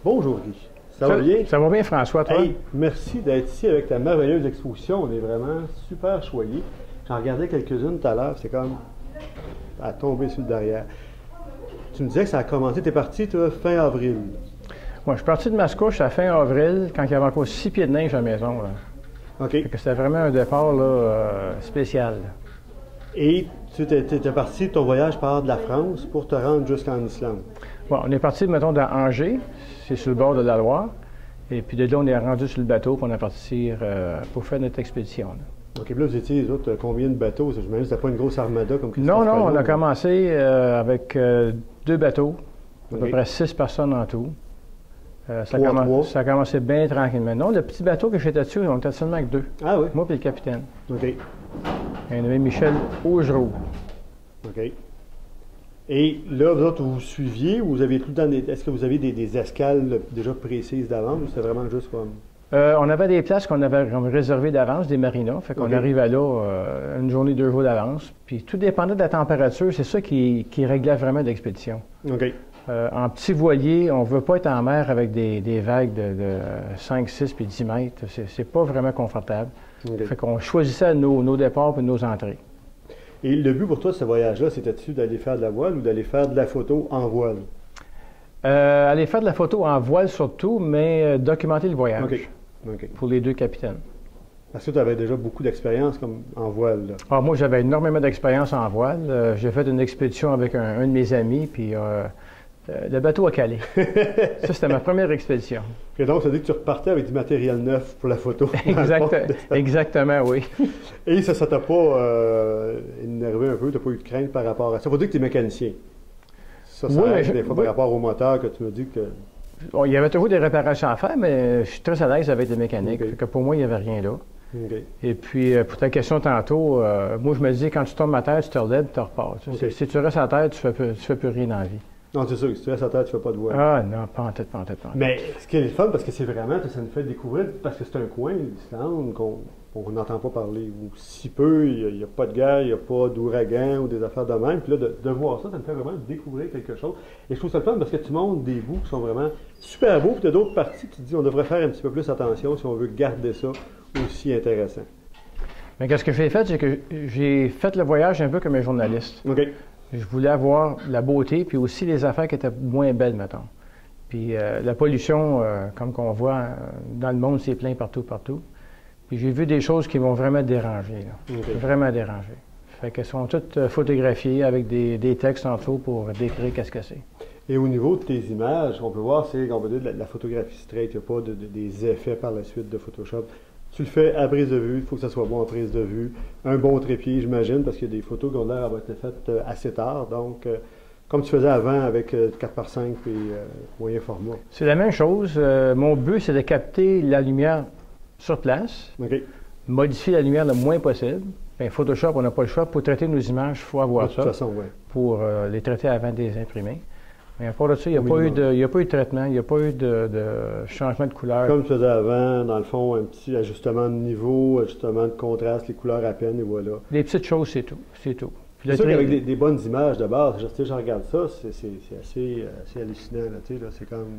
Bonjour Guy. Ça va bien? Ça va bien, François, toi? Hey, merci d'être ici avec ta merveilleuse exposition. On est vraiment super choyés. J'en regardais quelques-unes tout à l'heure. C'est comme à tomber sur le derrière. Tu me disais que ça a commencé. Tu es parti, toi, fin avril. Moi, je suis parti de Mascouche à fin avril, quand il y avait encore 6 pieds de neige à la maison. Là. OK. C'était vraiment un départ là, spécial. Et tu es parti, ton voyage part de la France pour te rendre jusqu'en Islande. Bon, on est parti, mettons, d'Angers, c'est sur le bord de la Loire. Et puis de là, on est rendu sur le bateau, puis on est parti pour faire notre expédition. Là. OK, puis là, vous étiez, les autres, combien de bateaux? J'imagine que c'était pas une grosse armada comme Christophe Non, Colomb, on a commencé avec 2 bateaux, à peu OK. près 6 personnes en tout. Ça Trois. a commencé bien tranquillement. Non, le petit bateau que j'étais dessus, on était seulement avec 2. Ah oui? Moi et le capitaine. OK. Et on avait Michel Augereau. OK. Et là, vous autres, vous suiviez ou vous aviez tout le temps est-ce que vous avez des escales déjà précises d'avance ou c'est vraiment juste comme. On avait des places qu'on avait réservées d'avance, des marinas. Fait qu'on OK. arrivait là une journée, 2 jours d'avance. Puis tout dépendait de la température. C'est ça qui réglait vraiment l'expédition. OK. En petit voilier, on ne veut pas être en mer avec des vagues de 5, 6 puis 10 mètres. C'est pas vraiment confortable. OK. Fait qu'on choisissait nos départs et nos entrées. Et le but pour toi de ce voyage-là, c'était-tu d'aller faire de la voile ou d'aller faire de la photo en voile? Aller faire de la photo en voile surtout, mais documenter le voyage OK. OK. pour les 2 capitaines. Parce que tu avais déjà beaucoup d'expérience comme en voile, là. Alors, moi, j'avais énormément d'expérience en voile. J'ai fait une expédition avec un de mes amis, puis le bateau a calé. Ça, c'était ma première expédition. Et donc, ça veut dire que tu repartais avec du matériel neuf pour la photo. Exactement, oui. Et ça t'a pas énervé un peu? Tu n'as pas eu de crainte par rapport à ça? Il faut dire que tu es mécanicien. Ça Oui, aide des fois par rapport au moteur que tu me dis que. Bon, il y avait toujours des réparations à faire, mais je suis très à l'aise avec les mécaniques. OK. Fait que pour moi, il n'y avait rien là. OK. Et puis, pour ta question tantôt, moi, je me dis, quand tu tombes à terre, tu te relèves, tu repars. OK. Si tu restes à terre, tu fais plus rien dans la vie. Non, c'est sûr que si tu restes à terre, tu ne fais pas de voile. Ah non, pas en tête, pas en tête, pas en tête. Mais ce qui est le fun, parce que c'est vraiment, ça nous fait découvrir, parce que c'est un coin, l'Islande, qu'on n'entend pas parler, ou si peu, il n'y a pas de guerre, il n'y a pas d'ouragan ou des affaires de même. Puis là, de voir ça, ça me fait vraiment découvrir quelque chose. Et je trouve ça le fun parce que tu montres des bouts qui sont vraiment super beaux, puis tu as d'autres parties qui te disent on devrait faire un petit peu plus attention si on veut garder ça aussi intéressant. Mais qu'est-ce que j'ai fait, c'est que j'ai fait le voyage un peu comme un journaliste. OK. Je voulais avoir la beauté, puis aussi les affaires qui étaient moins belles, mettons. Puis la pollution, comme qu'on voit dans le monde, c'est plein partout, partout. Puis j'ai vu des choses qui m'ont vraiment dérangé, là. OK. Vraiment dérangé. Fait qu'elles sont toutes photographiées avec des textes en dessous pour décrire qu'est-ce que c'est. Et au niveau de tes images, on peut voir, c'est, on peut dire, de la photographie straight, il n'y a pas des effets par la suite de Photoshop. Tu le fais à prise de vue, il faut que ça soit bon en prise de vue. Un bon trépied, j'imagine, parce qu'il y a des photos qui ont l'air d'avoir été faites assez tard. Donc, comme tu faisais avant avec 4x5 et moyen format. C'est la même chose. Mon but, c'est de capter la lumière sur place, OK. modifier la lumière le moins possible. Bien, Photoshop, on n'a pas le choix. Pour traiter nos images, il faut avoir De ça toute façon, oui. pour les traiter avant de les imprimer. Mais à part de ça, il n'y a, Au pas eu minimum. il y a pas eu de traitement, il n'y a pas eu de changement de couleur. Comme tu faisais avant, dans le fond, un petit ajustement de niveau, ajustement de contraste, les couleurs à peine, et voilà. Les petites choses, c'est tout. C'est tout. Puis C'est le sûr tri- qu'avec des bonnes images de base, tu sais, je regarde ça, c'est assez hallucinant, là, tu sais, là, c'est comme.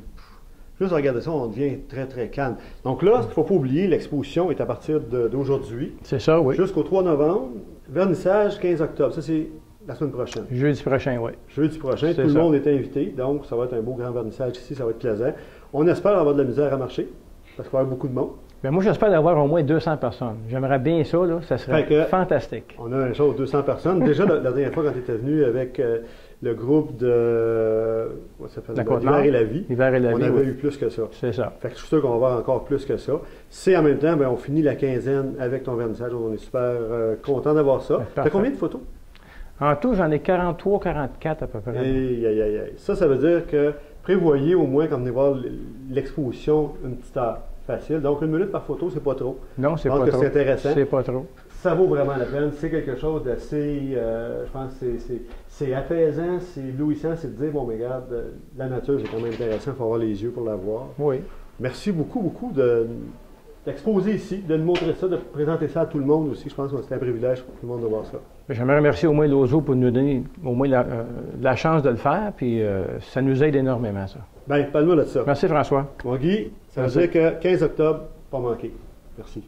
Juste regarder ça, on devient très, très calme. Donc là, il ne faut pas oublier, l'exposition est à partir d'aujourd'hui C'est ça, oui. jusqu'au 3 novembre. Vernissage 15 octobre. Ça, c'est la semaine prochaine. Jeudi prochain, oui. Jeudi prochain, C'est tout le ça. monde est invité. Donc, ça va être un beau grand vernissage ici. Ça va être plaisant. On espère avoir de la misère à marcher parce qu'il va y avoir beaucoup de monde. Bien, moi, j'espère d'avoir au moins 200 personnes. J'aimerais bien ça, là. Ça serait Fait que- fantastique. On a un show de 200 personnes. Déjà, la dernière fois, quand tu étais venu avec le groupe de comment ça s'appelle? La Côte-Nord. L'hiver et la vie, L'hiver et la on vie, avait oui. eu plus que ça. C'est ça. Fait que je suis sûr qu'on va avoir encore plus que ça. C'est en même temps, ben, on finit la quinzaine avec ton vernissage. On est super content d'avoir ça. Parfait. T'as combien de photos? En tout, j'en ai 43, 44 à peu près. Aïe, aïe, aïe, aïe. Ça veut dire que prévoyez au moins, quand vous venez voir l'exposition, une petite heure. Facile. Donc, 1 minute par photo, c'est pas trop. Non, c'est Je pense pas que trop. c'est intéressant. C'est pas trop. Ça vaut vraiment la peine. C'est quelque chose d'assez, je pense que c'est apaisant, c'est éblouissant, c'est de dire, bon, mais regarde, la nature, c'est quand même intéressant, il faut avoir les yeux pour la voir. Oui. Merci beaucoup, beaucoup d'exposer ici, de nous montrer ça, de présenter ça à tout le monde aussi. Je pense que c'est un privilège pour tout le monde de voir ça. J'aimerais remercier au moins l'OZO pour nous donner au moins la chance de le faire, puis ça nous aide énormément, ça. Ben, parle-moi de ça. Merci, François. Mon Guy, ça veut Merci. dire que 15 octobre, pas manqué. Merci.